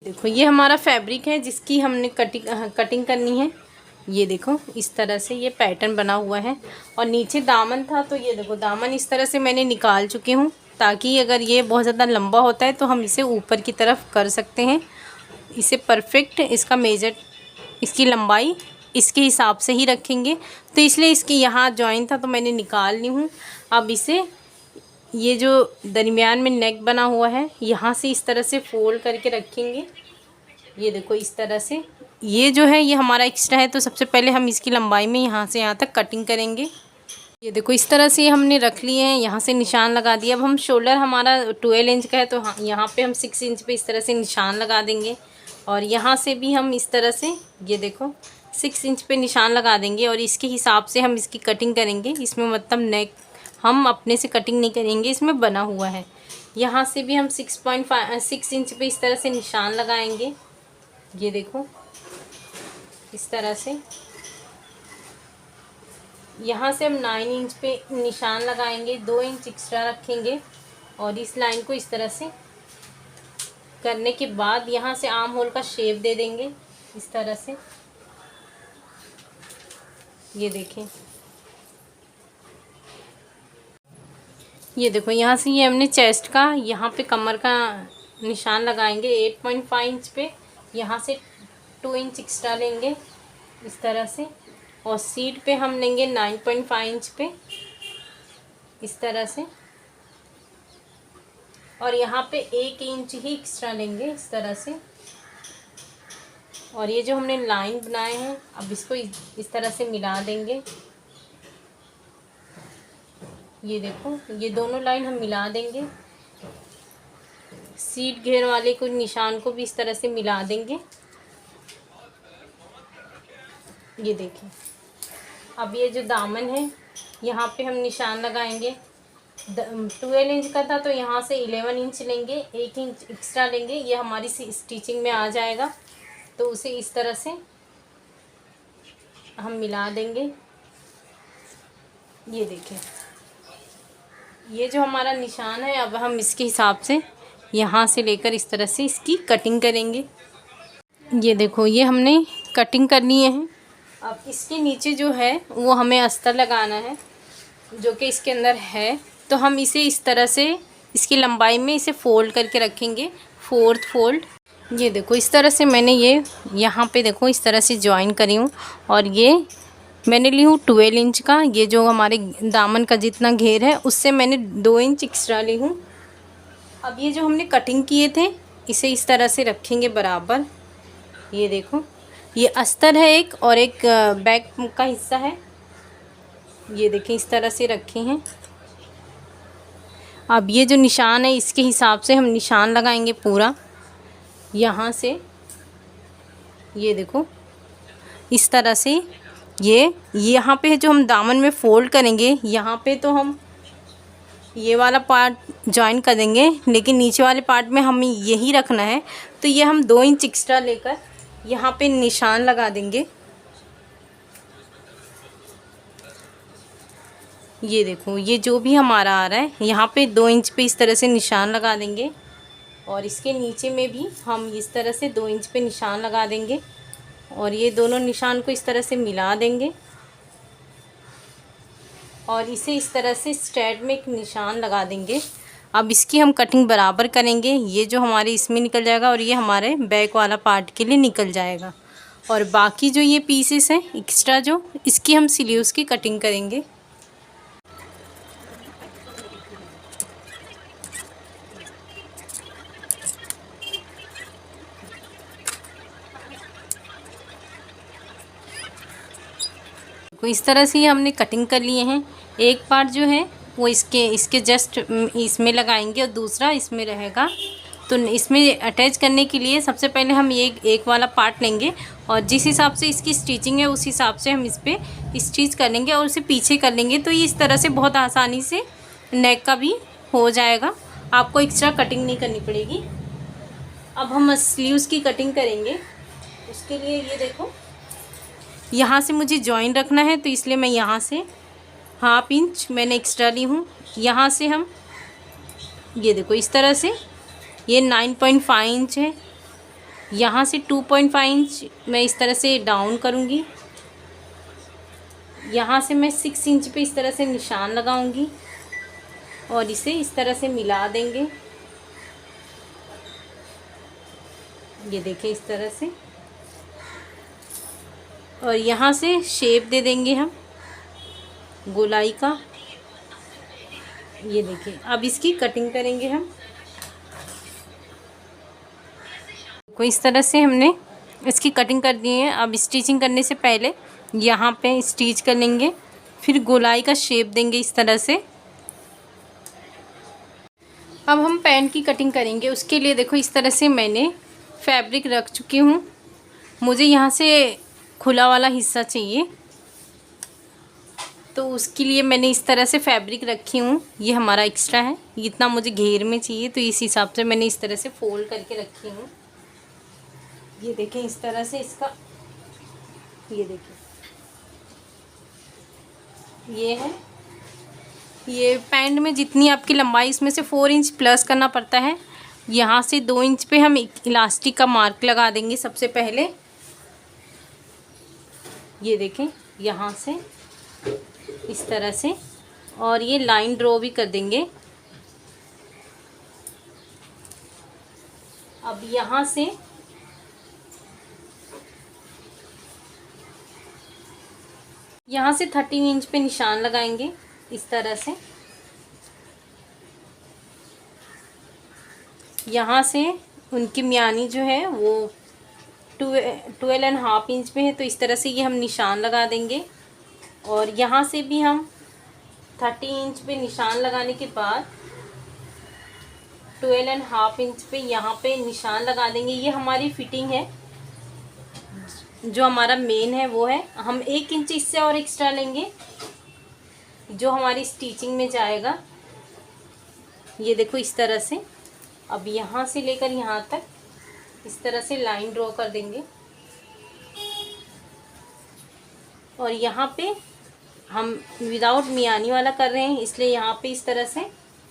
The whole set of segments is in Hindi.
देखो ये हमारा फैब्रिक है जिसकी हमने कटिंग करनी है। ये देखो इस तरह से ये पैटर्न बना हुआ है और नीचे दामन था, तो ये देखो दामन इस तरह से मैंने निकाल चुकी हूँ, ताकि अगर ये बहुत ज़्यादा लंबा होता है तो हम इसे ऊपर की तरफ कर सकते हैं। इसे परफेक्ट इसका मेजर, इसकी लंबाई इसके हिसाब से ही रखेंगे, तो इसलिए इसकी यहाँ जॉइन था तो मैंने निकाल ली हूँ। अब इसे ये जो दरमियान में नेक बना हुआ है यहाँ से इस तरह से फोल्ड करके रखेंगे। ये देखो इस तरह से, ये जो है ये हमारा एक्स्ट्रा है, तो सबसे पहले हम इसकी लंबाई में यहाँ से यहाँ तक कटिंग करेंगे। ये देखो इस तरह से हमने रख लिए हैं, यहाँ से निशान लगा दिया। अब हम शोल्डर हमारा 12 इंच का है, तो हाँ यहाँ पे हम 6 इंच पे इस तरह से निशान लगा देंगे और यहाँ से भी हम इस तरह से ये देखो 6 इंच पे निशान लगा देंगे और इसके हिसाब से हम इसकी कटिंग करेंगे। इसमें मतलब नेक हम अपने से कटिंग नहीं करेंगे, इसमें बना हुआ है। यहाँ से भी हम 6 इंच पे इस तरह से निशान लगाएंगे। ये देखो इस तरह से, यहाँ से हम 9 इंच पे निशान लगाएंगे, 2 इंच एक्स्ट्रा रखेंगे और इस लाइन को इस तरह से करने के बाद यहाँ से आर्म होल का शेप दे देंगे इस तरह से। ये देखें, ये देखो यहाँ से ये हमने चेस्ट का, यहाँ पे कमर का निशान लगाएंगे 8.5 इंच पे। यहाँ से 2 इंच एक्स्ट्रा लेंगे इस तरह से और सीट पे हम लेंगे 9.5 इंच पे इस तरह से और यहाँ पे 1 इंच ही एक्स्ट्रा लेंगे इस तरह से। और ये जो हमने लाइन बनाए हैं अब इसको इस तरह से मिला देंगे। ये देखो ये दोनों लाइन हम मिला देंगे, सीट घेर वाले को निशान को भी इस तरह से मिला देंगे। ये देखिए, अब ये जो दामन है यहाँ पे हम निशान लगाएंगे। 12 इंच का था तो यहाँ से 11 इंच लेंगे, 1 इंच एक्स्ट्रा लेंगे, ये हमारी स्टिचिंग में आ जाएगा। तो उसे इस तरह से हम मिला देंगे। ये देखें, ये जो हमारा निशान है अब हम इसके हिसाब से यहाँ से लेकर इस तरह से इसकी कटिंग करेंगे। ये देखो ये हमने कटिंग कर लिए हैं। अब इसके नीचे जो है वो हमें अस्तर लगाना है, जो कि इसके अंदर है। तो हम इसे इस तरह से इसकी लंबाई में इसे फोल्ड करके रखेंगे, 4th फोल्ड। ये देखो इस तरह से मैंने ये यहाँ पे देखो इस तरह से जॉइन करी हूँ और ये मैंने ली हूँ 12 इंच का। ये जो हमारे दामन का जितना घेर है उससे मैंने 2 इंच एक्स्ट्रा ली हूँ। अब ये जो हमने कटिंग किए थे इसे इस तरह से रखेंगे बराबर। ये देखो ये अस्तर है एक और एक बैक का हिस्सा है। ये देखें इस तरह से रखे हैं। अब ये जो निशान है इसके हिसाब से हम निशान लगाएंगे पूरा यहाँ से। ये देखो इस तरह से ये यहाँ पे जो हम दामन में फ़ोल्ड करेंगे यहाँ पे तो हम ये वाला पार्ट जॉइन कर देंगे, लेकिन नीचे वाले पार्ट में हमें यही रखना है। तो ये हम 2 इंच एक्स्ट्रा लेकर यहाँ पे निशान लगा देंगे। ये देखो ये जो भी हमारा आ रहा है यहाँ पे 2 इंच पे इस तरह से निशान लगा देंगे और इसके नीचे में भी हम इस तरह से 2 इंच पे निशान लगा देंगे और ये दोनों निशान को इस तरह से मिला देंगे और इसे इस तरह से स्ट्रेट में एक निशान लगा देंगे। अब इसकी हम कटिंग बराबर करेंगे। ये जो हमारे इसमें निकल जाएगा और ये हमारे बैक वाला पार्ट के लिए निकल जाएगा और बाकी जो ये पीसेस हैं एक्स्ट्रा जो, इसकी हम स्लीव्स की कटिंग करेंगे। तो इस तरह से हमने कटिंग कर लिए हैं। एक पार्ट जो है वो इसके जस्ट इसमें लगाएंगे और दूसरा इसमें रहेगा। तो इसमें अटैच करने के लिए सबसे पहले हम ये एक वाला पार्ट लेंगे और जिस हिसाब से इसकी स्टिचिंग है उस हिसाब से हम इस पर स्टिच कर लेंगे और उसे पीछे कर लेंगे। तो ये इस तरह से बहुत आसानी से नेक का भी हो जाएगा, आपको एक्स्ट्रा कटिंग नहीं करनी पड़ेगी। अब हम स्लीव्स की कटिंग करेंगे। उसके लिए ये देखो यहाँ से मुझे जॉइन रखना है, तो इसलिए मैं यहाँ से 1/2 इंच मैंने एक्स्ट्रा ली हूँ। यहाँ से हम ये देखो इस तरह से ये 9.5 इंच है यहाँ से 2.5 इंच मैं इस तरह से डाउन करूँगी। यहाँ से मैं 6 इंच पे इस तरह से निशान लगाऊंगी और इसे इस तरह से मिला देंगे। ये देखें इस तरह से, और यहाँ से शेप दे देंगे हम गोलाई का। ये देखिए, अब इसकी कटिंग करेंगे हम। को इस तरह से हमने इसकी कटिंग कर दी है। अब स्टिचिंग करने से पहले यहाँ पे स्टिच कर लेंगे, फिर गोलाई का शेप देंगे इस तरह से। अब हम पैंट की कटिंग करेंगे। उसके लिए देखो इस तरह से मैंने फैब्रिक रख चुकी हूँ। मुझे यहाँ से खुला वाला हिस्सा चाहिए, तो उसके लिए मैंने इस तरह से फैब्रिक रखी हूँ। ये हमारा एक्स्ट्रा है, इतना मुझे घेर में चाहिए, तो इस हिसाब से मैंने इस तरह से फोल्ड करके रखी हूँ। ये देखें इस तरह से इसका, ये देखिए ये है। ये पैंट में जितनी आपकी लंबाई, इसमें से 4 इंच प्लस करना पड़ता है। यहाँ से 2 इंच पे हम इलास्टिक का मार्क लगा देंगे सबसे पहले। ये देखें यहाँ से इस तरह से, और ये लाइन ड्रॉ भी कर देंगे। अब यहाँ से यहाँ से 13 इंच पे निशान लगाएंगे इस तरह से। यहाँ से उनकी म्यानी जो है वो 12.5 इंच पे है, तो इस तरह से ये हम निशान लगा देंगे। और यहाँ से भी हम 30 इंच पे निशान लगाने के बाद 12.5 इंच पे यहाँ पे निशान लगा देंगे। ये हमारी फिटिंग है, जो हमारा मेन है वो है। हम 1 इंच इससे और एक्स्ट्रा लेंगे जो हमारी स्टिचिंग में जाएगा। ये देखो इस तरह से। अब यहाँ से लेकर यहाँ तक इस तरह से लाइन ड्रॉ कर देंगे, और यहाँ पे हम विदाउट मियानी वाला कर रहे हैं, इसलिए यहाँ पे इस तरह से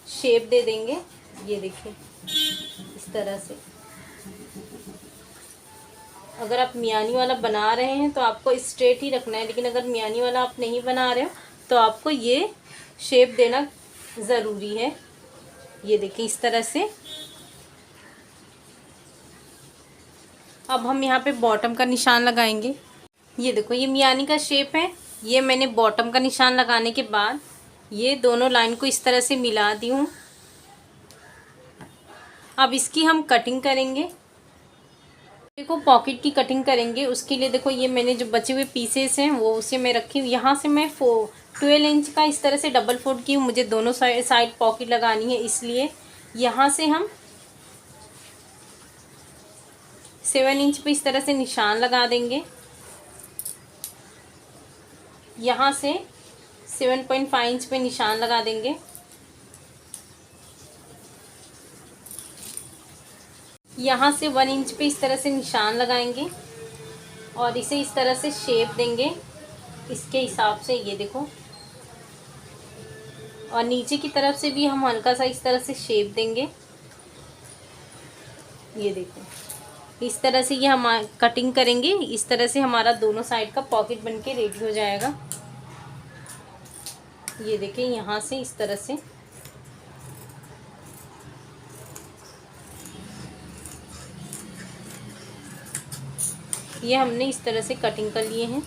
शेप दे देंगे। ये देखिए इस तरह से। अगर आप मियानी वाला बना रहे हैं तो आपको स्ट्रेट ही रखना है, लेकिन अगर मियानी वाला आप नहीं बना रहे हो तो आपको ये शेप देना ज़रूरी है। ये देखिए इस तरह से। अब हम यहाँ पे बॉटम का निशान लगाएंगे। ये देखो ये मियानी का शेप है। ये मैंने बॉटम का निशान लगाने के बाद ये दोनों लाइन को इस तरह से मिला दी हूँ। अब इसकी हम कटिंग करेंगे। देखो पॉकेट की कटिंग करेंगे। उसके लिए देखो ये मैंने जो बचे हुए पीसेस हैं वो उसे मैं रखी हूँ। यहाँ से मैं 12 इंच का इस तरह से डबल फोल्ड की हूँ। मुझे दोनों साइड पॉकेट लगानी है, इसलिए यहाँ से हम 7 इंच पे इस तरह से निशान लगा देंगे। यहाँ से 7.5 इंच पे निशान लगा देंगे। यहाँ से 1 इंच पे इस तरह से निशान लगाएंगे और इसे इस तरह से शेप देंगे इसके हिसाब से। ये देखो, और नीचे की तरफ से भी हम हल्का सा इस तरह से शेप देंगे। ये देखो इस तरह से ये हम कटिंग करेंगे। इस तरह से हमारा दोनों साइड का पॉकेट बनके रेडी हो जाएगा। ये देखें यहाँ से इस तरह से। ये हमने इस तरह से कटिंग कर लिए हैं।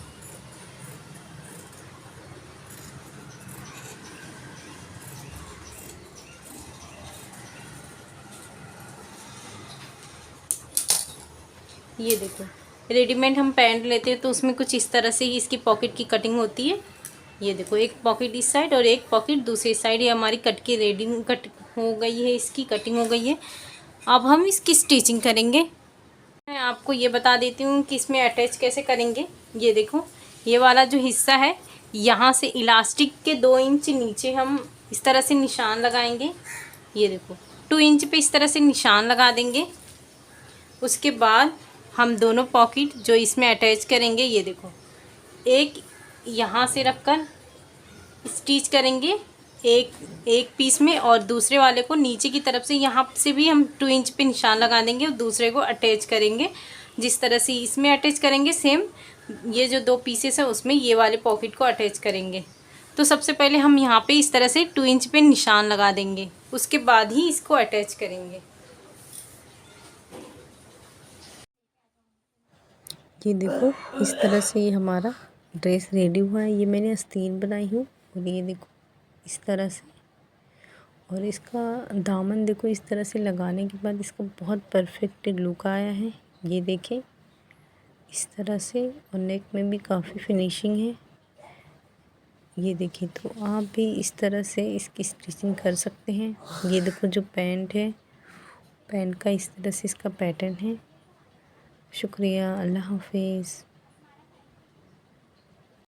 ये देखो रेडीमेड हम पैंट लेते हैं तो उसमें कुछ इस तरह से ही इसकी पॉकेट की कटिंग होती है। ये देखो एक पॉकेट इस साइड और एक पॉकेट दूसरी साइड। ये हमारी कट की कट हो गई है, इसकी कटिंग हो गई है। अब हम इसकी स्टिचिंग करेंगे। मैं आपको ये बता देती हूँ कि इसमें अटैच कैसे करेंगे। ये देखो ये वाला जो हिस्सा है, यहाँ से इलास्टिक के 2 इंच नीचे हम इस तरह से निशान लगाएंगे। ये देखो 2 इंच पे इस तरह से निशान लगा देंगे। उसके बाद हम दोनों पॉकेट जो इसमें अटैच करेंगे, ये देखो एक यहाँ से रखकर स्टिच करेंगे एक एक पीस में, और दूसरे वाले को नीचे की तरफ से यहाँ से भी हम 2 इंच पे निशान लगा देंगे और दूसरे को अटैच करेंगे। जिस तरह से इसमें अटैच करेंगे सेम ये जो 2 पीसेस है उसमें ये वाले पॉकेट को अटैच करेंगे। तो सबसे पहले हम यहाँ पे इस तरह से 2 इंच पे निशान लगा देंगे, उसके बाद ही इसको अटैच करेंगे। ये देखो इस तरह से ये हमारा ड्रेस रेडी हुआ है। ये मैंने आस्तीन बनाई हूँ और ये देखो इस तरह से, और इसका दामन देखो इस तरह से लगाने के बाद इसका बहुत परफेक्ट लुक आया है। ये देखें इस तरह से, और नेक में भी काफ़ी फिनिशिंग है। ये देखिए, तो आप भी इस तरह से इसकी स्टिचिंग कर सकते हैं। ये देखो जो पैंट है, पैंट का इस तरह से इसका पैटर्न है। शुक्रिया, अल्लाह हाफिज़।